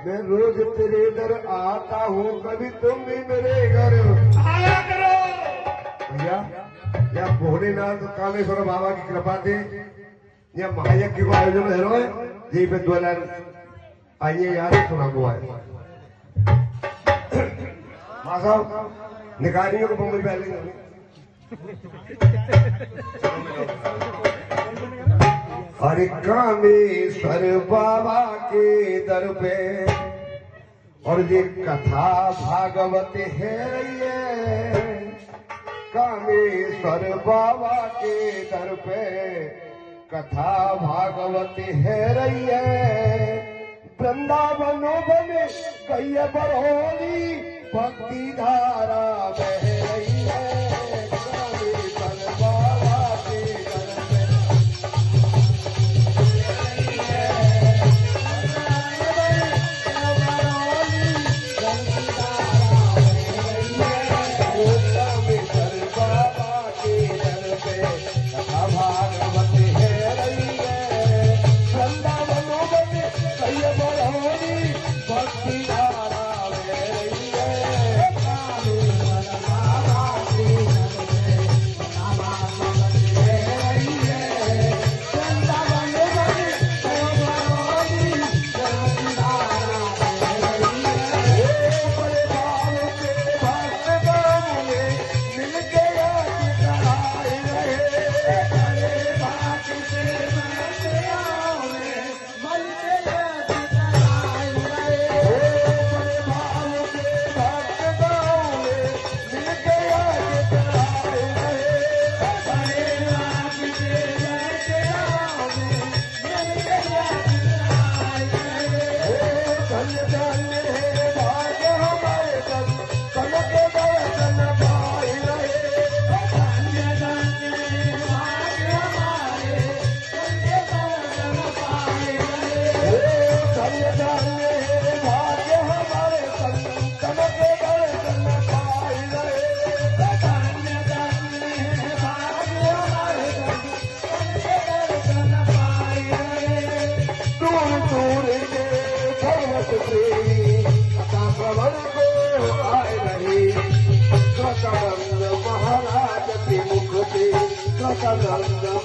मैं रोज तेरे इधर आता हूँ, कभी तुम भी मेरे घर आया करो। भैया या भोलेनाथ कामेश्वर बाबा की कृपा से या महायज्ञ को आयोजन है रो जी पे द्वार आइए यार सुना हुआ है माँ साहब निकालियों को बम्बई पहले अरे कामेश्वर बाबा के दर पे और ये कथा भागवत है ये कामेश्वर बाबा के दर पे कथा भागवत है रही है वृंदावनों बने कई बरहोली भक्ति धारा बह रही है कामेश्वर बाबा के दर पे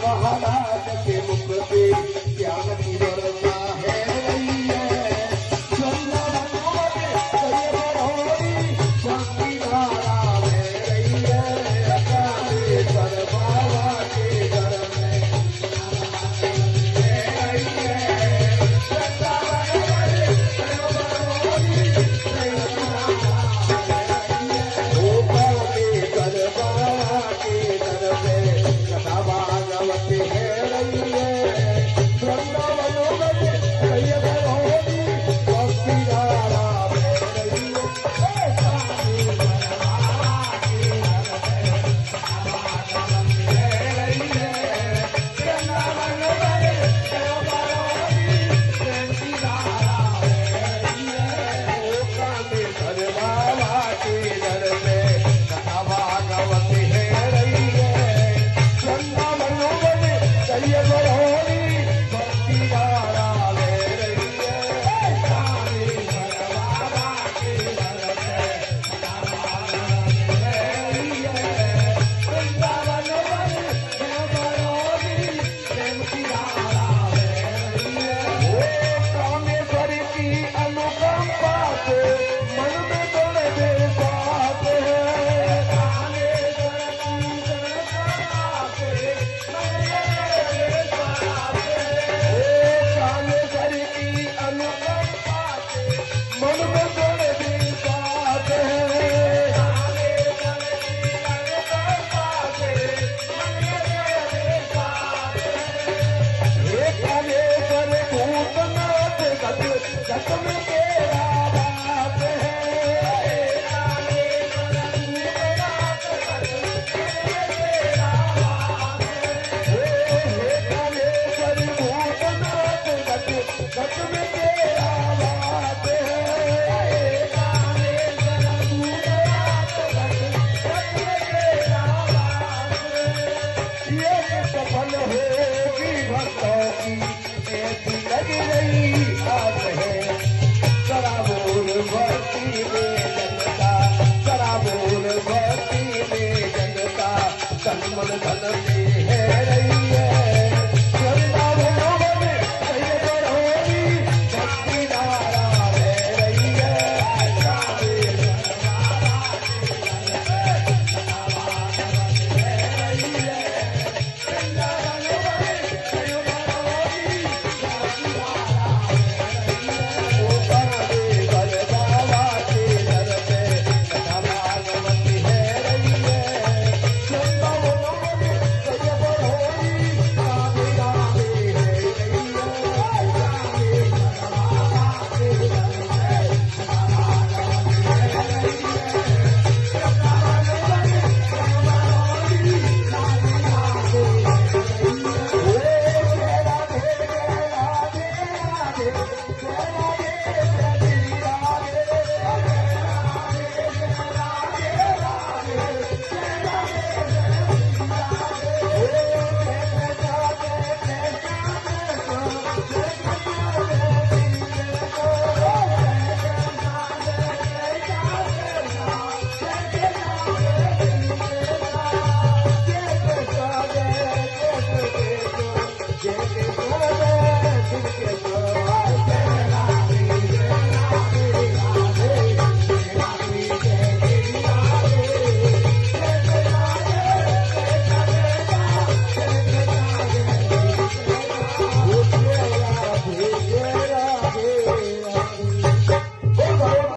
महाराज के मुख से ज्ञान की वर्षा है रही है भक्ति धारा बह रही है कामेश्वर बाबा के घर में જય